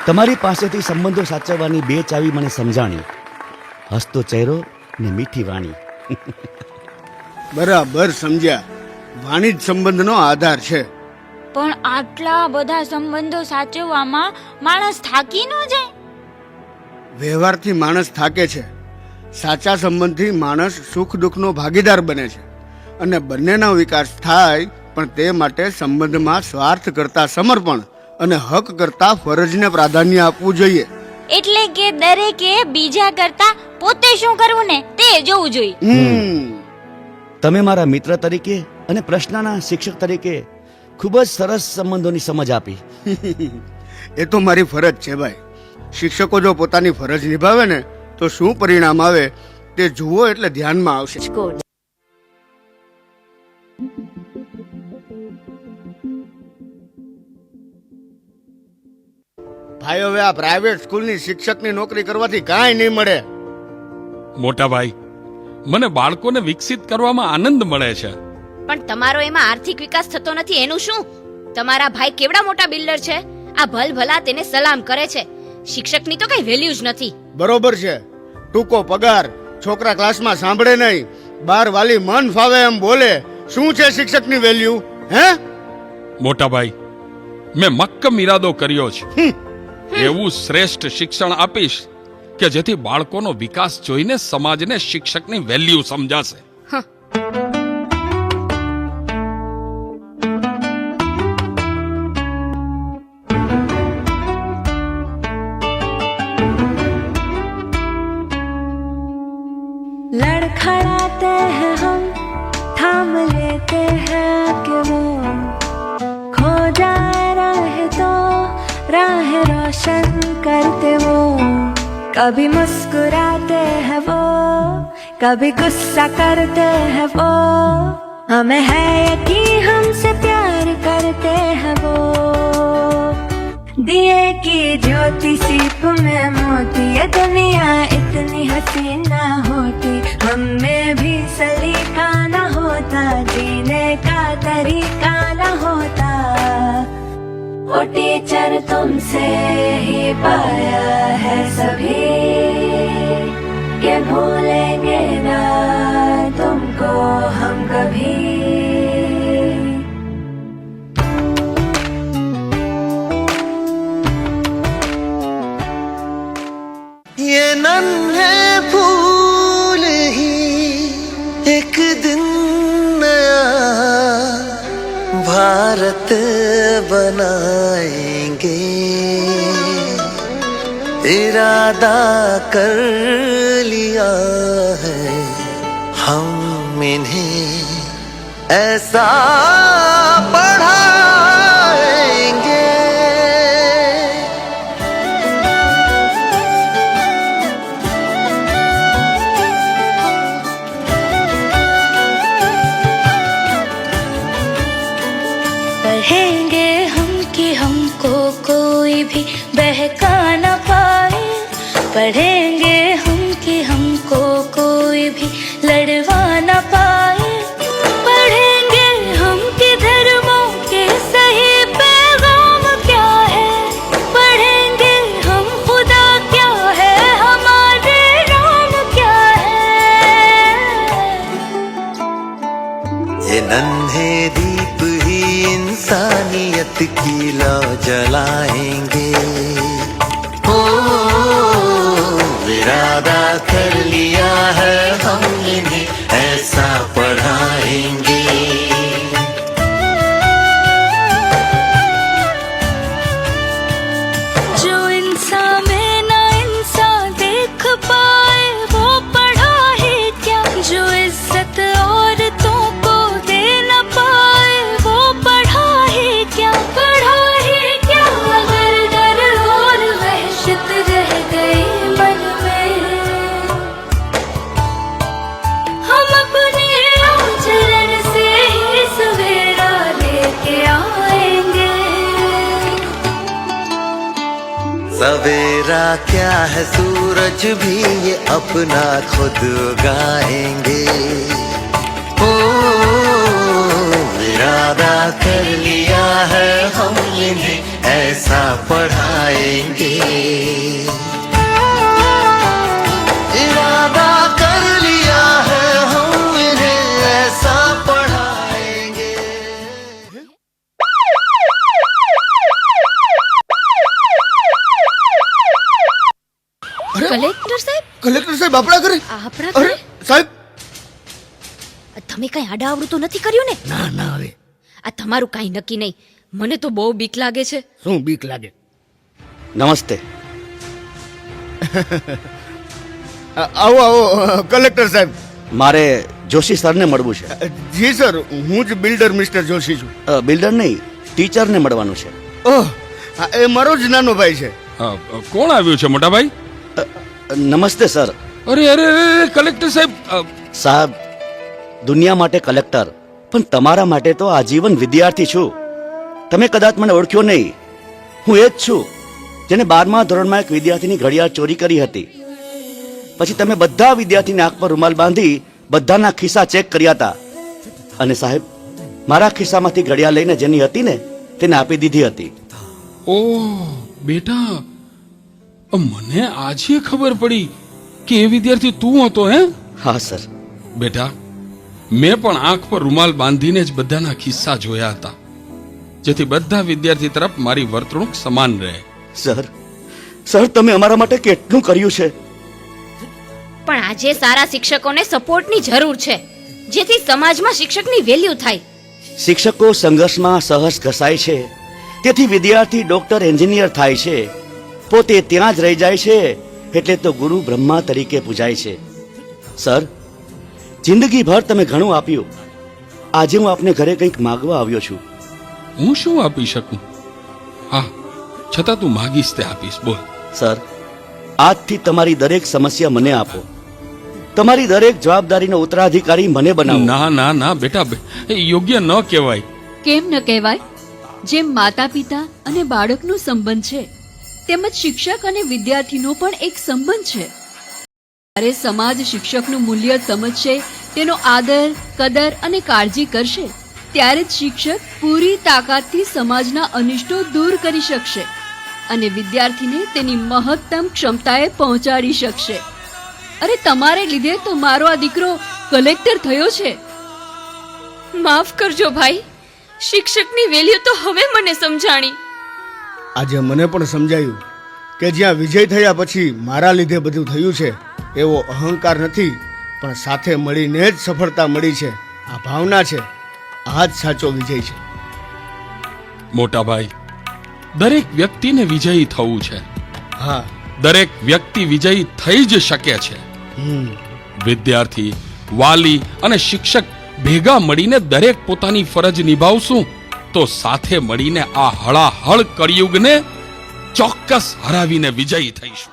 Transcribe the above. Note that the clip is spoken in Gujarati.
તમારી પાસેથી સંબંધો સાચવવાની બે ચાવી મને સમજાણી, હસતો ચહેરો ને મીઠી વાણી. બરાબર સમજ્યા. વાણી જ સંબંધનો આધાર છે. પણ આટલા બધા સંબંધો સાચવવામાં માણસ થાકી ન જાય? વ્યવહારથી માણસ થાકે છે. સાચા સંબંધથી માણસ સુખ દુઃખનો ભાગીદાર બને છે અને બંનેનો વિકાસ થાય, પણ તે માટે સંબંધમાં સ્વાર્થ કરતા સમર્પણ અને હક કરતા ફરજને પ્રાધાન્ય આપવું જોઈએ. એટલે કે દરેકે બીજા કરતા પોતે શું કરવું ને તે જોવું જોઈએ. તમે મારા મિત્ર તરીકે અને પ્રશ્નના શિક્ષક તરીકે ખૂબ જ સરસ સંબંધોની સમજ આપી. એ તો મારી ફરજ છે ભાઈ. શિક્ષકો જો પોતાની ફરજ નિભાવે ને તો શું પરિણામ આવે તે જુઓ એટલે ધ્યાનમાં આવશે. ભાઈ હવે આ પ્રાઇવેટ સ્કૂલની શિક્ષકની નોકરી કરવાથી કાંઈ નહીં મળે. મોટા ભાઈ, મને બાળકોને વિકસિત કરવામાં આનંદ મળે છે. પણ તમારો એમાં આર્થિક વિકાસ થતો નથી એનું શું? તમારા ભાઈ કેવડા મોટા બિલ્ડર છે, આ ભલભલા તેને સલામ કરે છે. શિક્ષકની તો કઈ વેલ્યુ જ નથી. બરોબર છે. ટૂંકો પગાર, છોકરા ક્લાસમાં સાંભળે નહીં, બાર વાલી મન ફાવે એમ બોલે. શું છે શિક્ષકની વેલ્યુ? હે મોટા ભાઈ, મેં મક્કમ ઈરાદો કર્યો છે. એવું શ્રેષ્ઠ શિક્ષણ આપીશ કે જેથી બાળકોનો વિકાસ જોઈને સમાજને શિક્ષકની વેલ્યુ સમજાશે. लड़खड़ाते हैं हम, थाम लेते हैं कि वो खो जाए राह तो राह रोशन करते वो. कभी मुस्कुराते हैं वो, कभी गुस्सा करते हैं वो. हमें है यकीन हमसे प्यार करते हैं वो. दिए की ज्योति सीप में मोती, ये दुनिया इतनी हसीन ना होती. हम में भी सलीका न होता, जीने का तरीका न होता. वो टीचर तुमसे ही पाया है सभी, के भूलेंगे ना तुमको हम कभी. ये नन्हे फूल ही एक दिन नया भारत बनाएंगे. इरादा कर लिया है हम इन्हें ऐसा पढ़ाएंगे. पढ़ेंगे हम कि हमको कोई भी बहका न पाए. पढ़ेंगे हम कि हमको कोई भी लड़वा न पाए. पढ़ेंगे हम कि धर्मों के सही पैगाम क्या है. पढ़ेंगे हम खुदा क्या है, हमारे राम क्या है. ये नन्हे दीप ही इंसानियत की लौ जलाएंगे. ओ इरादा कर लिया है हम इन्हें ऐसा पढ़ाएंगे. जो इंसान में ना इंसान देख पाए वो पढ़ा ही क्या. जो इज्जत औरतों को दे न पाए वो पढ़ा ही क्या. पढ़ा ही क्या अगर डर और वहशत रह गई मन में. हम अपने आचरण से ही सवेरा लेके आएंगे. सवेरा क्या है, सूरज भी ये अपना खुद उगाएंगे. ओ इरादा कर लिया है हम इन्हें ऐसा पढ़ाएंगे इरादा कर लिया है हम इन्हें ऐसा पढ़ाएंगे કલેક્ટર સાહેબ કલેક્ટર સાહેબ આપણા ઘરે? આપણા અરે ઘરે? સાહેબ, તમે કઈ આડાવડું તો નથી કર્યું ને? ના ના, હવે આ તમારું કઈ નક્કી નહીં. મને તો બહુ બીક લાગે છે. શું બીક લાગે? નમસ્તે. આવો આવો કલેક્ટર સાહેબ. મારે જોશી સરને મળવું છે. જી સર, હું જ બિલ્ડર મિસ્ટર જોશી છું. બિલ્ડર નહીં, ટીચરને મળવાનું છે. ઓહ, એ મારો જ નાનો ભાઈ છે. કોણ આવ્યું છે મોટા ભાઈ? નમસ્તે સર. અરે અરે અરે કલેક્ટર સાહેબ, સાહેબ, દુનિયા માટે કલેક્ટર, પણ તમારા માટે તો આજીવન વિદ્યાર્થી છું. તમે કદાચ મને ઓળખ્યો નહીં. હું એ જ છું જેને 12મા ધોરણમાં એક વિદ્યાર્થીની ઘડિયાળ ચોરી કરી હતી. પછી તમે બધા વિદ્યાર્થીની આંખ પર રૂમાલ બાંધી બધાના ખિસ્સા ચેક કર્યા હતા. અને સાહેબ, મારા ખિસ્સામાંથી ઘડિયાળ લઈને જેની હતી ને તેને આપી દીધી હતી. ઓ બેટા, મને આજે ખબર પડી કે એ વિદ્યાર્થી તું હતો. હે? હા સર. બેટા, મેં પણ આંખ પર રૂમાલ બાંધીને જ બધાના ખિસ્સા જોયા હતા, જેથી બધા વિદ્યાર્થી તરફ મારી વર્તણૂક સમાન રહે. સર, તમે અમારા માટે કેટલું કર્યું છે. પણ આજે સારા શિક્ષકોને સપોર્ટની જરૂર છે, જેથી સમાજમાં શિક્ષકની વેલ્યુ થાય. શિક્ષકો સંઘર્ષમાં સહજ ઘસાય છે, તેથી વિદ્યાર્થી ડોક્ટર એન્જિનિયર થાય છે. પોતે ત્યાં જ રહી જાય છે, એટલે તો ગુરુ બ્રહ્મા તરીકે પૂજાય છે. સર, જિંદગીભર તમે ઘણું આપ્યું. આજે હું આપને ઘરે કંઈક માગવા આવ્યો છું. હું શું આપી શકું? હા, છતાં તું માગીશ તે આપીશ. બોલ. સર, આજથી તમારી દરેક સમસ્યા મને આપો. તમારી દરેક જવાબદારીનો ઉત્તરાધિકારી મને બનાવો. ના ના ના બેટા, એ યોગ્ય ન કહેવાય. કેમ ન કહેવાય? જેમ માતા પિતા અને બાળકનો સંબંધ છે, તેમજ શિક્ષક અને વિદ્યાર્થીનો પણ એક સંબંધ છે. જ્યારે સમાજ શિક્ષકનું મૂલ્ય સમજશે, તેનો આદર, કદર અને કાળજી કરશે, ત્યારે જ શિક્ષક પૂરી તાકાતથી સમાજના અનિષ્ટો દૂર કરી શકશે અને વિદ્યાર્થીને તેની મહત્તમ ક્ષમતાએ પહોંચાડી શકશે. અરે, તમારે લીધે તો મારો આ દીકરો કલેક્ટર થયો છે. માફ કરજો ભાઈ, શિક્ષકની વેલ્યુ તો હવે મને સમજાણી. આજે મને પણ સમજાયું કે જ્યાં વિજય થયા પછી મારા લીધે બધું થયું છે, એવો અહંકાર નથી, પણ સાથે મળીને જ સફળતા મળી છે. આ ભાવના છે, આ જ સાચો વિજય છે. મોટા ભાઈ, દરેક વ્યક્તિને વિજયી થવું છે. હા. દરેક વ્યક્તિ વિજયી થઈ જ શકે છે. વિદ્યાર્થી, વાલી અને શિક્ષક ભેગા મળીને દરેક પોતાની ફરજ નિભાવશું તો સાથે મળીને આ હળાહળ કળિયુગને ચોક્કસ હરાવીને વિજયી થઈશું.